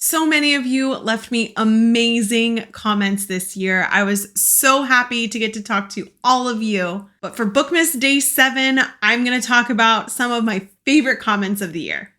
So many of you left me amazing comments this year. I was so happy to get to talk to all of you. But for Bookmas Day 7, I'm going to talk about some of my favorite comments of the year.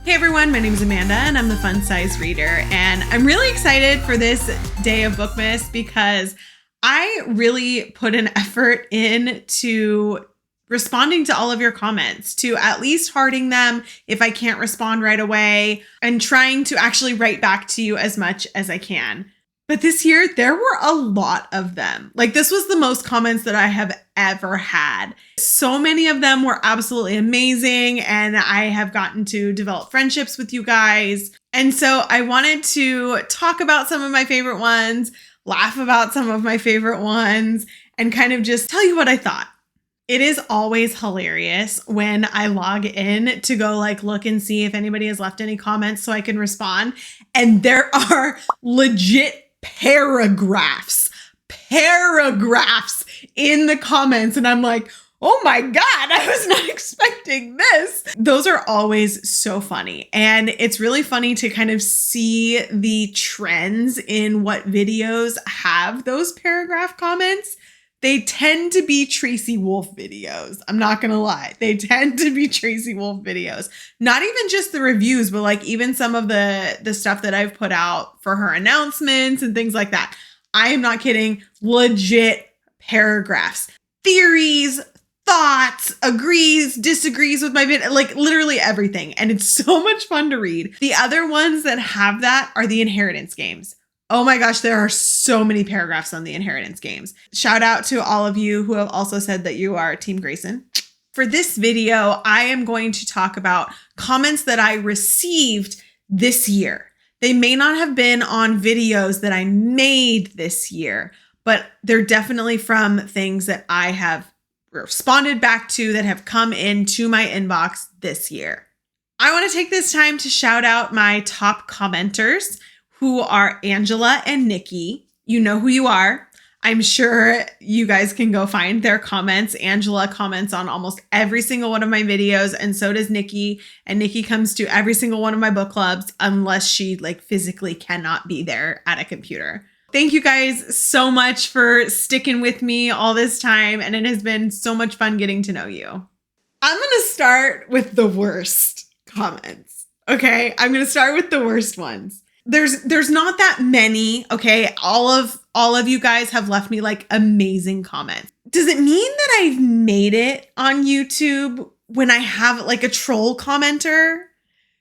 Hey everyone, my name is Amanda and I'm the Fun Size Reader. And I'm really excited for this day of Bookmas because I really put an effort into responding to all of your comments, to at least hearting them if I can't respond right away, and trying to actually write back to you as much as I can. But this year, there were a lot of them. Like, this was the most comments that I have ever had. So many of them were absolutely amazing, and I have gotten to develop friendships with you guys. And so I wanted to talk about some of my favorite ones, laugh about some of my favorite ones, and kind of just tell you what I thought. It is always hilarious when I log in to go look and see if anybody has left any comments so I can respond. And there are legit paragraphs in the comments. And I'm like, oh my God, I was not expecting this. Those are always so funny. And it's really funny to kind of see the trends in what videos have those paragraph comments. They tend to be Tracy Wolf videos. I'm not going to lie. They tend to be Tracy Wolf videos. Not even just the reviews, but even some of the stuff that I've put out for her announcements and things like that. I am not kidding. Legit paragraphs, theories, thoughts, agrees, disagrees with my video, literally everything. And it's so much fun to read. The other ones that have that are the inheritance games. Oh my gosh, there are so many paragraphs on the inheritance games. Shout out to all of you who have also said that you are Team Grayson. For this video, I am going to talk about comments that I received this year. They may not have been on videos that I made this year, but they're definitely from things that I have responded back to that have come into my inbox this year. I want to take this time to shout out my top commenters, who are Angela and Nikki. You know who you are. I'm sure you guys can go find their comments. Angela comments on almost every single one of my videos, and so does Nikki. And Nikki comes to every single one of my book clubs unless she physically cannot be there at a computer. Thank you guys so much for sticking with me all this time, and it has been so much fun getting to know you. I'm going to start with the worst comments. Okay, I'm going to start with the worst ones. There's not that many, okay? All of you guys have left me amazing comments. Does it mean that I've made it on YouTube when I have a troll commenter?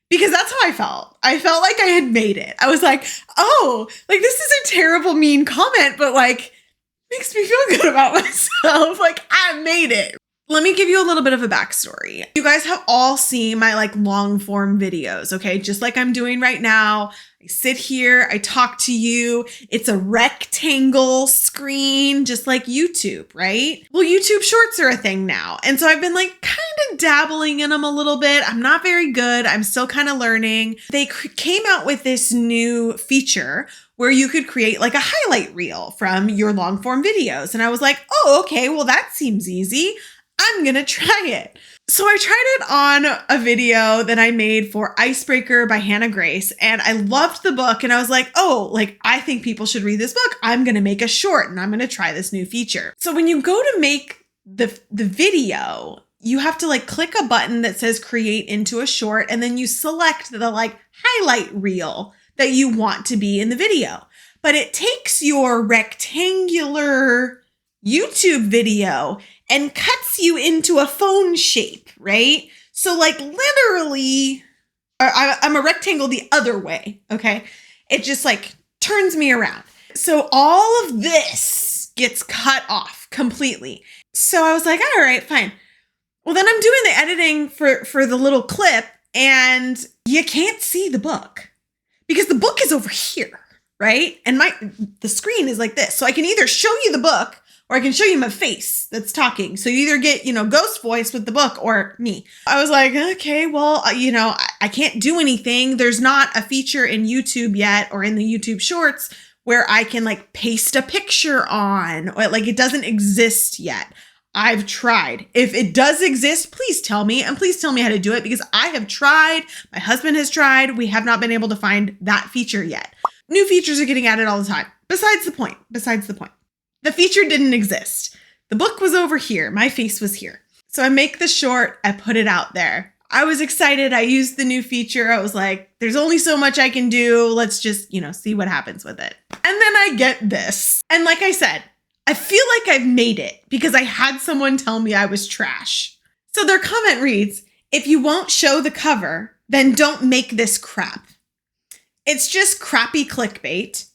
Because that's how I felt. I felt like I had made it. I was like, oh, this is a terrible, mean comment, but makes me feel good about myself. I made it. Let me give you a little bit of a backstory. You guys have all seen my long form videos, okay? Just like I'm doing right now. I sit here, I talk to you. It's a rectangle screen, just like YouTube, right? Well, YouTube shorts are a thing now. And so I've been kind of dabbling in them a little bit. I'm not very good. I'm still kind of learning. They came out with this new feature where you could create a highlight reel from your long form videos. And I was like, oh, okay, well, that seems easy. I'm going to try it. So I tried it on a video that I made for Icebreaker by Hannah Grace, and I loved the book, and I was like, oh, I think people should read this book. I'm going to make a short, and I'm going to try this new feature. So when you go to make the video, you have to click a button that says create into a short, and then you select the highlight reel that you want to be in the video. But it takes your rectangular YouTube video and cuts you into a phone shape, right? So literally, I'm a rectangle the other way, okay? It just turns me around. So all of this gets cut off completely. So I was like, all right, fine. Well, then I'm doing the editing for the little clip, and you can't see the book because the book is over here, right? And the screen is like this. So I can either show you the book or I can show you my face that's talking. So you either get, ghost voice with the book or me. I was like, okay, well, I can't do anything. There's not a feature in YouTube yet or in the YouTube shorts where I can paste a picture on, or it doesn't exist yet. I've tried. If it does exist, please tell me, and please tell me how to do it, because I have tried. My husband has tried. We have not been able to find that feature yet. New features are getting added all the time. Besides the point. The feature didn't exist. The book was over here. My face was here. So I make the short. I put it out there. I was excited. I used the new feature. I was like, there's only so much I can do. Let's just, see what happens with it. And then I get this. And like I said, I feel like I've made it because I had someone tell me I was trash. So their comment reads, if you won't show the cover, then don't make this crap. It's just crappy clickbait.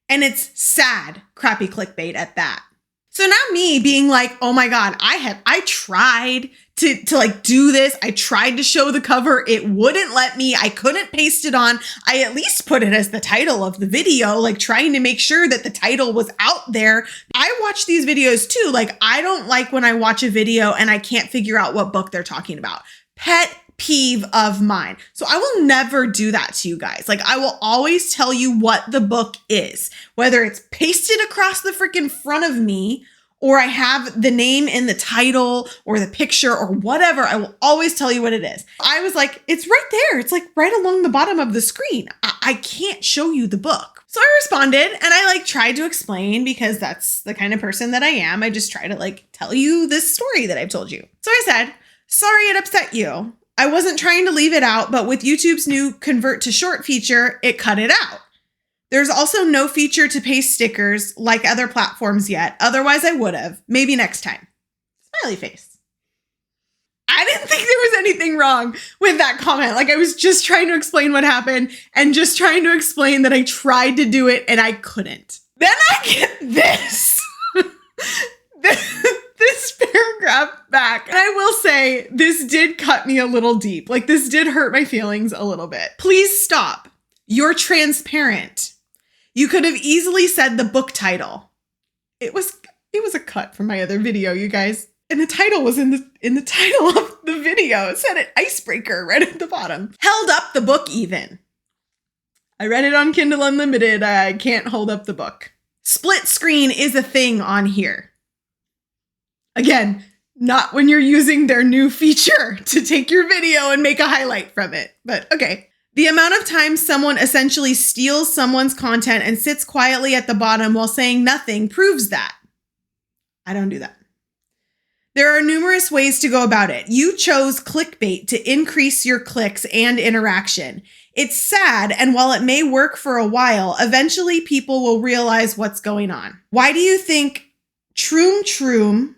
And it's sad crappy clickbait at that. So now me being like, oh my God, I tried to do this. I tried to show the cover. It wouldn't let me. I couldn't paste it on. I at least put it as the title of the video, like trying to make sure that the title was out there. I watch these videos too. Like, I don't like when I watch a video and I can't figure out what book they're talking about. Pet peeve of mine. So I will never do that to you guys. Like, I will always tell you what the book is, whether it's pasted across the freaking front of me or I have the name in the title or the picture or whatever. I will always tell you what it is. I was like, it's right there. It's like right along the bottom of the screen. I can't show you the book. So I responded and I tried to explain, because that's the kind of person that I am. I just try to tell you this story that I've told you. So I said, sorry it upset you. I wasn't trying to leave it out, but with YouTube's new convert to short feature, it cut it out. There's also no feature to paste stickers like other platforms yet. Otherwise, I would have. Maybe next time. Smiley face. I didn't think there was anything wrong with that comment. I was just trying to explain what happened and just trying to explain that I tried to do it and I couldn't. Then I get this. This paragraph back. And I will say, this did cut me a little deep. This did hurt my feelings a little bit. Please stop. You're transparent. You could have easily said the book title. It was a cut from my other video, you guys. And the title was in the title of the video. It said an icebreaker right at the bottom. Held up the book even. I read it on Kindle Unlimited. I can't hold up the book. Split screen is a thing on here. Again, not when you're using their new feature to take your video and make a highlight from it, but okay. The amount of times someone essentially steals someone's content and sits quietly at the bottom while saying nothing proves that. I don't do that. There are numerous ways to go about it. You chose clickbait to increase your clicks and interaction. It's sad, and while it may work for a while, eventually people will realize what's going on. Why do you think Troom,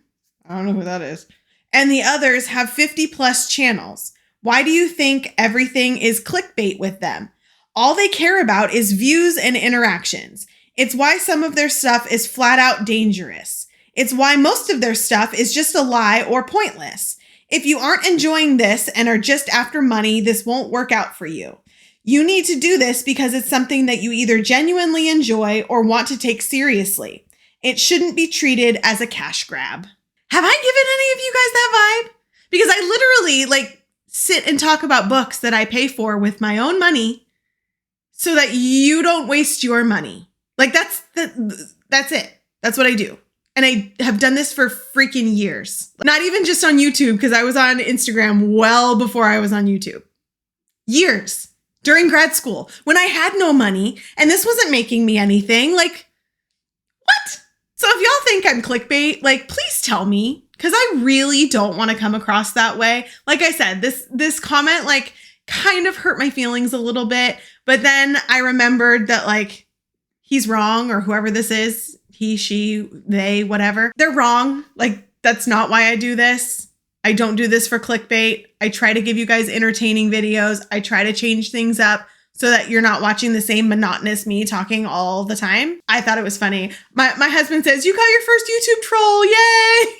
I don't know who that is, and the others have 50 plus channels? Why do you think everything is clickbait with them? All they care about is views and interactions. It's why some of their stuff is flat out dangerous. It's why most of their stuff is just a lie or pointless. If you aren't enjoying this and are just after money, this won't work out for you. You need to do this because it's something that you either genuinely enjoy or want to take seriously. It shouldn't be treated as a cash grab. Have I given any of you guys that vibe? Because I literally sit and talk about books that I pay for with my own money so that you don't waste your money. That's it. That's what I do. And I have done this for freaking years. Not even just on YouTube, because I was on Instagram well before I was on YouTube. Years. During grad school, when I had no money and this wasn't making me anything. What? So if y'all think I'm clickbait, please tell me. Because I really don't want to come across that way. Like I said, this comment kind of hurt my feelings a little bit. But then I remembered that he's wrong, or whoever this is, he, she, they, whatever. They're wrong. That's not why I do this. I don't do this for clickbait. I try to give you guys entertaining videos. I try to change things up so that you're not watching the same monotonous me talking all the time. I thought it was funny. My husband says, you got your first YouTube troll. Yay.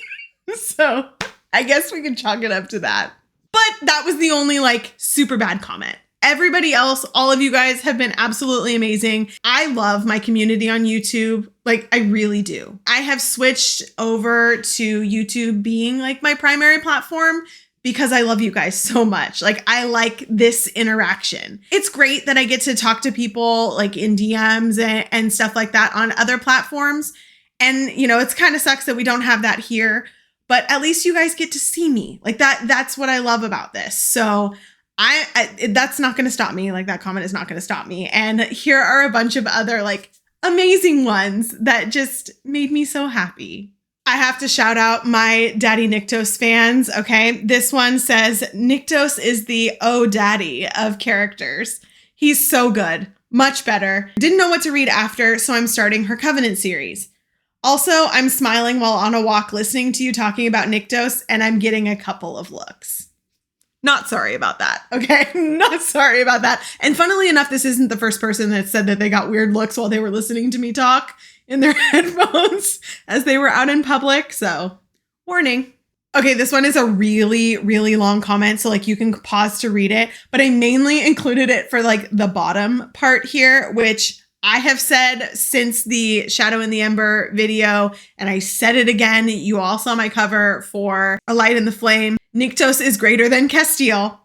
So I guess we can chalk it up to that. But that was the only super bad comment. Everybody else, all of you guys have been absolutely amazing. I love my community on YouTube. I really do. I have switched over to YouTube being my primary platform because I love you guys so much. I like this interaction. It's great that I get to talk to people in DMs and stuff like that on other platforms. And, it's kind of sucks that we don't have that here. but at least you guys get to see me. Like that's what I love about this. So that's not going to stop me. Like that comment is not going to stop me. And here are a bunch of other like amazing ones that just made me so happy. I have to shout out my Daddy Niktos fans. Okay. This one says Niktos is the oh daddy of characters. He's so good. Much better. Didn't know what to read after, so I'm starting her Covenant series. Also, I'm smiling while on a walk listening to you talking about Niktos, and I'm getting a couple of looks. Not sorry about that, okay? Not sorry about that. And funnily enough, this isn't the first person that said that they got weird looks while they were listening to me talk in their headphones as they were out in public, so warning. Okay, this one is a really, really long comment, so like you can pause to read it, but I mainly included it for like the bottom part here, which I have said since the Shadow in the Ember video, and I said it again. You all saw my cover for A Light in the Flame. Niktos is greater than Castile.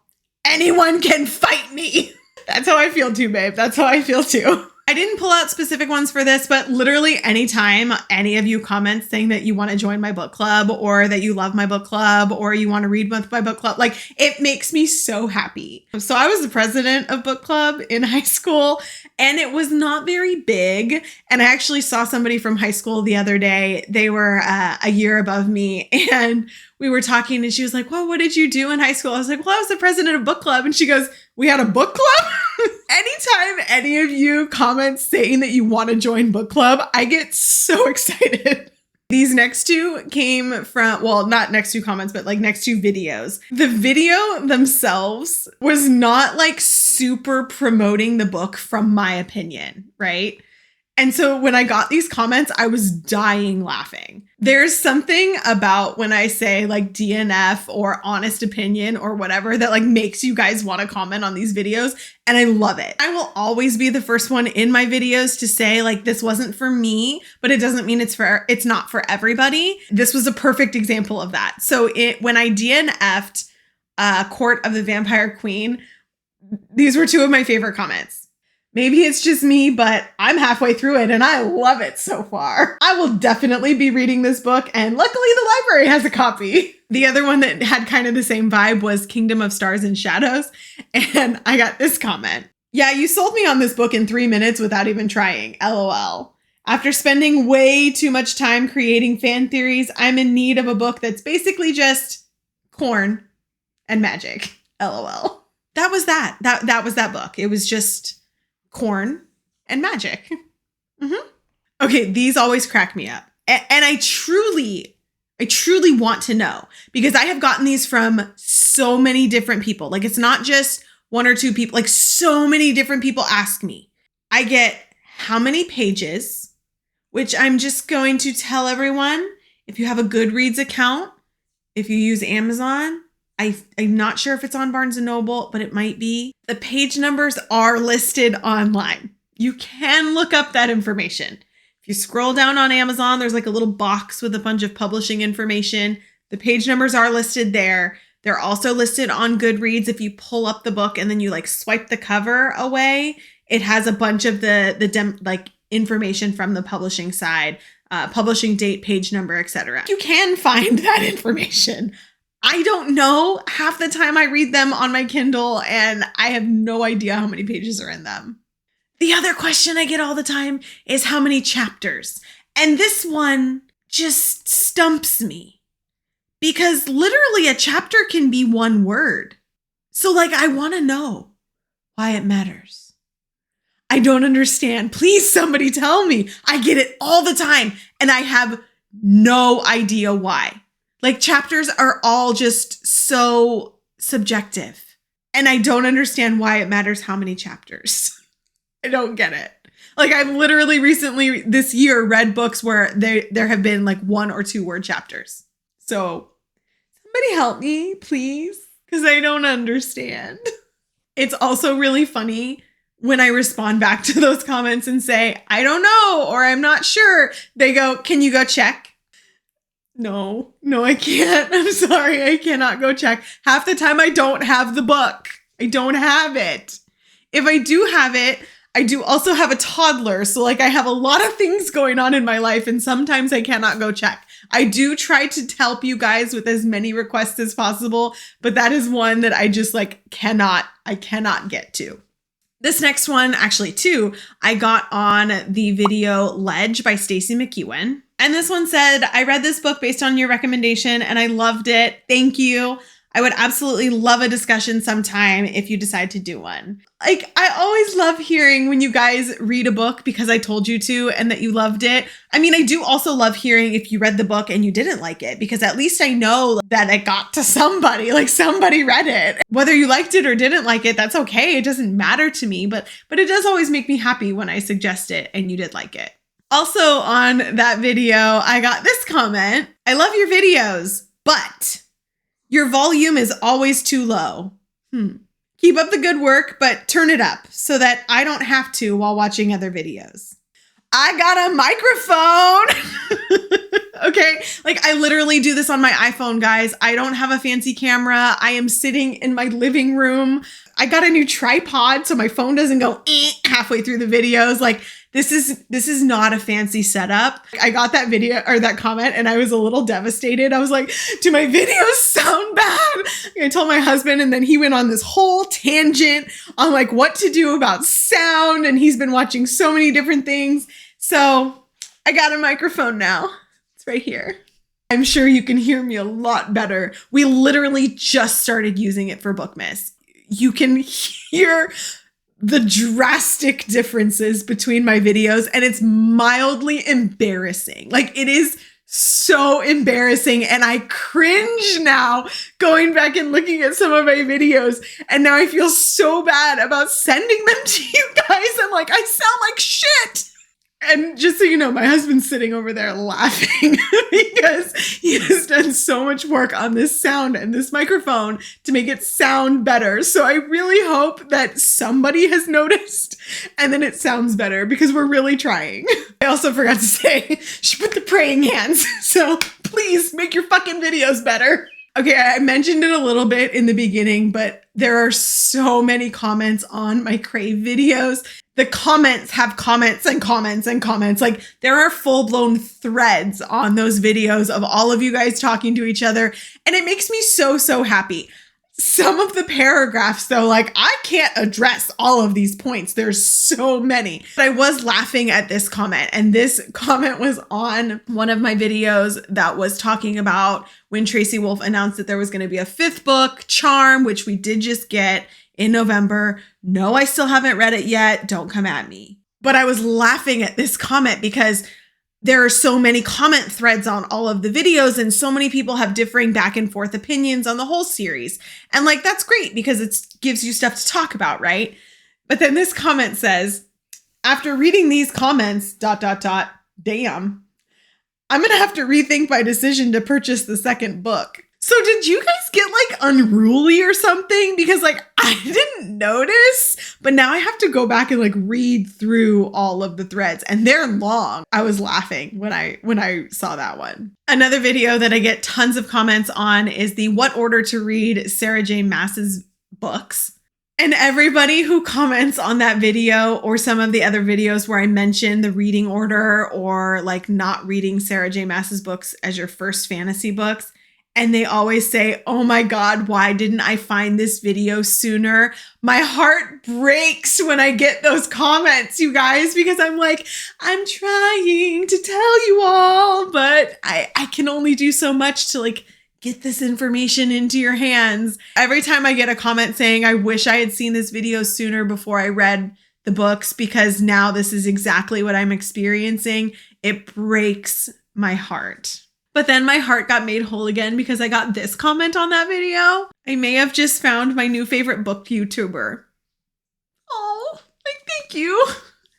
Anyone can fight me. That's how I feel too, babe. That's how I feel too. I didn't pull out specific ones for this, but literally anytime any of you comment saying that you want to join my book club or that you love my book club or you want to read with my book club, like it makes me so happy. So I was the president of book club in high school and it was not very big. And I actually saw somebody from high school the other day. They were a year above me and we were talking and she was like, well, what did you do in high school? I was like, well, I was the president of book club. And she goes, we had a book club? Anytime any of you comment saying that you want to join book club, I get so excited. These next two came from, well, not next two comments, but like next two videos. The video themselves was not like super promoting the book from my opinion, right? And so when I got these comments, I was dying laughing. There's something about when I say like DNF or honest opinion or whatever that like makes you guys want to comment on these videos. And I love it. I will always be the first one in my videos to say like, this wasn't for me, but it doesn't mean it's not for everybody. This was a perfect example of that. So when I DNF'd Court of the Vampire Queen, these were two of my favorite comments. Maybe it's just me, but I'm halfway through it and I love it so far. I will definitely be reading this book and luckily the library has a copy. The other one that had kind of the same vibe was Kingdom of Stars and Shadows. And I got this comment. Yeah, you sold me on this book in 3 minutes without even trying. LOL. After spending way too much time creating fan theories, I'm in need of a book that's basically just corn and magic. LOL. That was that. That was that book. It was just corn and magic. Okay, these always crack me up. And I truly want to know because I have gotten these from so many different people. Like it's not just one or two people, like so many different people ask me. I get how many pages, which I'm just going to tell everyone, if you have a Goodreads account, if you use Amazon, I'm not sure if it's on Barnes & Noble, but it might be. The page numbers are listed online. You can look up that information. If you scroll down on Amazon, there's like a little box with a bunch of publishing information. The page numbers are listed there. They're also listed on Goodreads. If you pull up the book and then you like swipe the cover away, it has a bunch of the information from the publishing side, publishing date, page number, etc. You can find that information. I don't know. Half the time I read them on my Kindle and I have no idea how many pages are in them. The other question I get all the time is how many chapters? And this one just stumps me because literally a chapter can be one word. So like, I want to know why it matters. I don't understand. Please, somebody tell me. I get it all the time and I have no idea why. Like chapters are all just so subjective and I don't understand why it matters how many chapters. I don't get it. Like I've literally recently this year read books where there have been like 1 or 2 word chapters. So somebody help me, please, because I don't understand. It's also really funny when I respond back to those comments and say, I don't know, or I'm not sure. They go, can you go check? No, I can't. I'm sorry. I cannot go check. Half the time I don't have the book. I don't have it. If I do have it, I do also have a toddler. So like I have a lot of things going on in my life and sometimes I cannot go check. I do try to help you guys with as many requests as possible, but that is one that I just like cannot get to. This next one, actually two, I got on the video Ledge by Stacey McEwen. And this one said, I read this book based on your recommendation and I loved it. Thank you. I would absolutely love a discussion sometime if you decide to do one. Like, I always love hearing when you guys read a book because I told you to and that you loved it. I mean, I do also love hearing if you read the book and you didn't like it, because at least I know that it got to somebody, like somebody read it. Whether you liked it or didn't like it, that's okay. It doesn't matter to me, but it does always make me happy when I suggest it and you did like it. Also on that video, I got this comment. I love your videos, but your volume is always too low. Keep up the good work, but turn it up so that I don't have to while watching other videos. I got a microphone. Okay. Like, I literally do this on my iPhone, guys. I don't have a fancy camera. I am sitting in my living room. I got a new tripod so my phone doesn't go halfway through the videos. Like, this is not a fancy setup. I got that video or that comment and I was a little devastated. I was like, do my videos sound bad? I told my husband, and then he went on this whole tangent on like what to do about sound. And he's been watching so many different things. So I got a microphone now. It's right here. I'm sure you can hear me a lot better. We literally just started using it for Bookmas. You can hear the drastic differences between my videos, and it's mildly embarrassing. Like, it is so embarrassing, and I cringe now going back and looking at some of my videos, and now I feel so bad about sending them to you guys. I'm like, I sound like shit. And just so you know, my husband's sitting over there laughing because he has done so much work on this sound and this microphone to make it sound better. So I really hope that somebody has noticed and then it sounds better, because we're really trying. I also forgot to say, she put the praying hands. So please make your fucking videos better. Okay, I mentioned it a little bit in the beginning, but there are so many comments on my Crave videos. The comments have comments and comments and comments. Like, there are full-blown threads on those videos of all of you guys talking to each other. And it makes me so, so happy. Some of the paragraphs, though, like, I can't address all of these points. There's so many. But I was laughing at this comment. And this comment was on one of my videos that was talking about when Tracy Wolf announced that there was going to be a 5th book, Charm, which we did just get in November. No, I still haven't read it yet. Don't come at me. But I was laughing at this comment because there are so many comment threads on all of the videos, and so many people have differing back and forth opinions on the whole series. And like, that's great because it gives you stuff to talk about, right? But then this comment says, after reading these comments, ... damn, I'm going to have to rethink my decision to purchase the 2nd book. So did you guys get like unruly or something? Because like, I didn't notice, but now I have to go back and like read through all of the threads, and they're long. I was laughing when I saw that one. Another video that I get tons of comments on is the what order to read Sarah J. Maas's books. And everybody who comments on that video or some of the other videos where I mention the reading order or like not reading Sarah J. Maas's books as your first fantasy books, and they always say, oh my God, why didn't I find this video sooner? My heart breaks when I get those comments, you guys, because I'm like, I'm trying to tell you all, but I can only do so much to like get this information into your hands. Every time I get a comment saying, I wish I had seen this video sooner before I read the books, because now this is exactly what I'm experiencing, it breaks my heart. But then my heart got made whole again because I got this comment on that video. I may have just found my new favorite book YouTuber. Oh, like, thank you.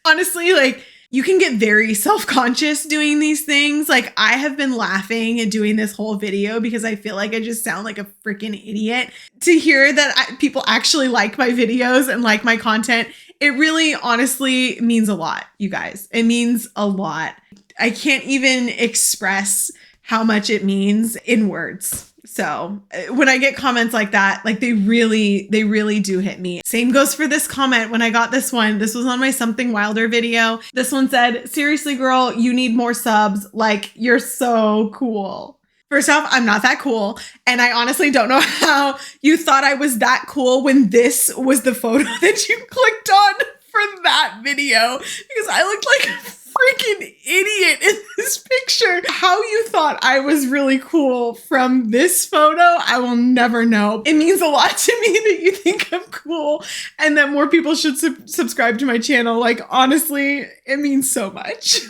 Honestly, like, you can get very self-conscious doing these things. Like, I have been laughing and doing this whole video because I feel like I just sound like a freaking idiot. To hear that people actually like my videos and like my content, it really honestly means a lot, you guys. It means a lot. I can't even express how much it means in words. So when I get comments like that, like they really do hit me. Same goes for this comment. When I got this one, this was on my Something Wilder video. This one said, seriously, girl, you need more subs. Like, you're so cool. First off, I'm not that cool. And I honestly don't know how you thought I was that cool when this was the photo that you clicked on for that video, because I looked like a freaking idiot in this picture. How you thought I was really cool from this photo, I will never know. It means a lot to me that you think I'm cool and that more people should subscribe to my channel. Like, honestly, it means so much.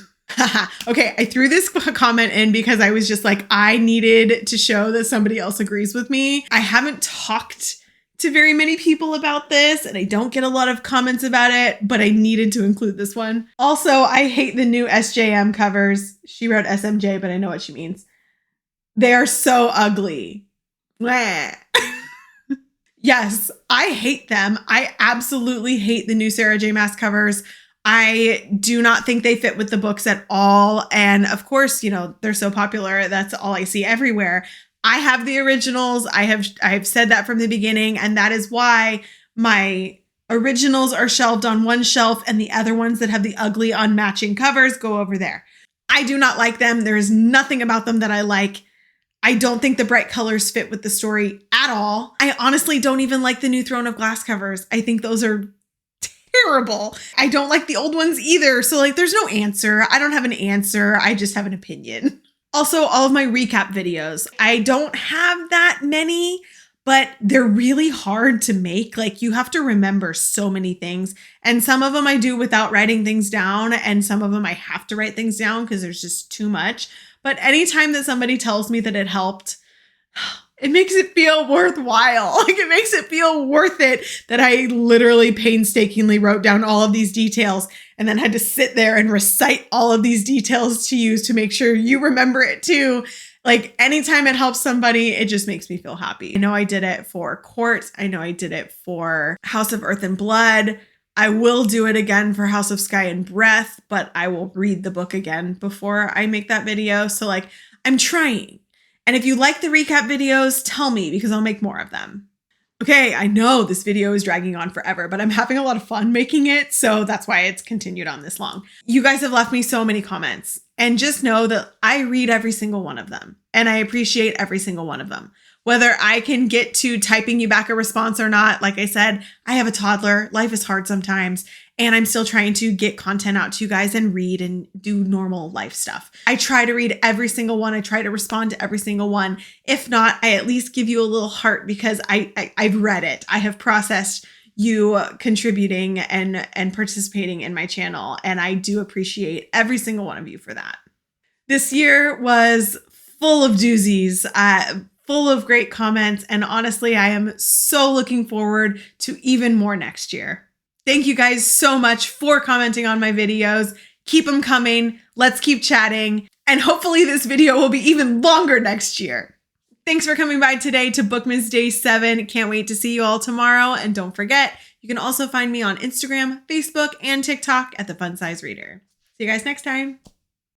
Okay, I threw this comment in because I was just like, I needed to show that somebody else agrees with me. I haven't talked to very many people about this, and I don't get a lot of comments about it, but I needed to include this one. Also, I hate the new SJM covers. She wrote SMJ, but I know what she means. They are so ugly. Yes, I hate them. I absolutely hate the new Sarah J. Maas covers. I do not think they fit with the books at all. And of course, you know, they're so popular. That's all I see everywhere. I have the originals. I have said that from the beginning. And that is why my originals are shelved on one shelf and the other ones that have the ugly unmatching covers go over there. I do not like them. There is nothing about them that I like. I don't think the bright colors fit with the story at all. I honestly don't even like the new Throne of Glass covers. I think those are terrible. I don't like the old ones either. So like, there's no answer. I don't have an answer. I just have an opinion. Also, all of my recap videos. I don't have that many, but they're really hard to make. Like, you have to remember so many things. And some of them I do without writing things down. And some of them I have to write things down because there's just too much. But anytime that somebody tells me that it helped, it makes it feel worthwhile. Like, it makes it feel worth it that I literally painstakingly wrote down all of these details and then had to sit there and recite all of these details to you to make sure you remember it too. Like, anytime it helps somebody, it just makes me feel happy. I know I did it for Court. I know I did it for House of Earth and Blood. I will do it again for House of Sky and Breath, but I will read the book again before I make that video. So like, I'm trying. And if you like the recap videos, tell me, because I'll make more of them. Okay, I know this video is dragging on forever, but I'm having a lot of fun making it, so that's why it's continued on this long. You guys have left me so many comments, and just know that I read every single one of them, and I appreciate every single one of them. Whether I can get to typing you back a response or not, like I said, I have a toddler. Life is hard sometimes, and I'm still trying to get content out to you guys and read and do normal life stuff. I try to read every single one. I try to respond to every single one. If not, I at least give you a little heart because I've read it. I have processed you contributing and participating in my channel, and I do appreciate every single one of you for that. This year was full of doozies. Full of great comments. And honestly, I am so looking forward to even more next year. Thank you guys so much for commenting on my videos. Keep them coming. Let's keep chatting. And hopefully this video will be even longer next year. Thanks for coming by today to Bookmas Day 7. Can't wait to see you all tomorrow. And don't forget, you can also find me on Instagram, Facebook, and TikTok at The Fun Size Reader. See you guys next time.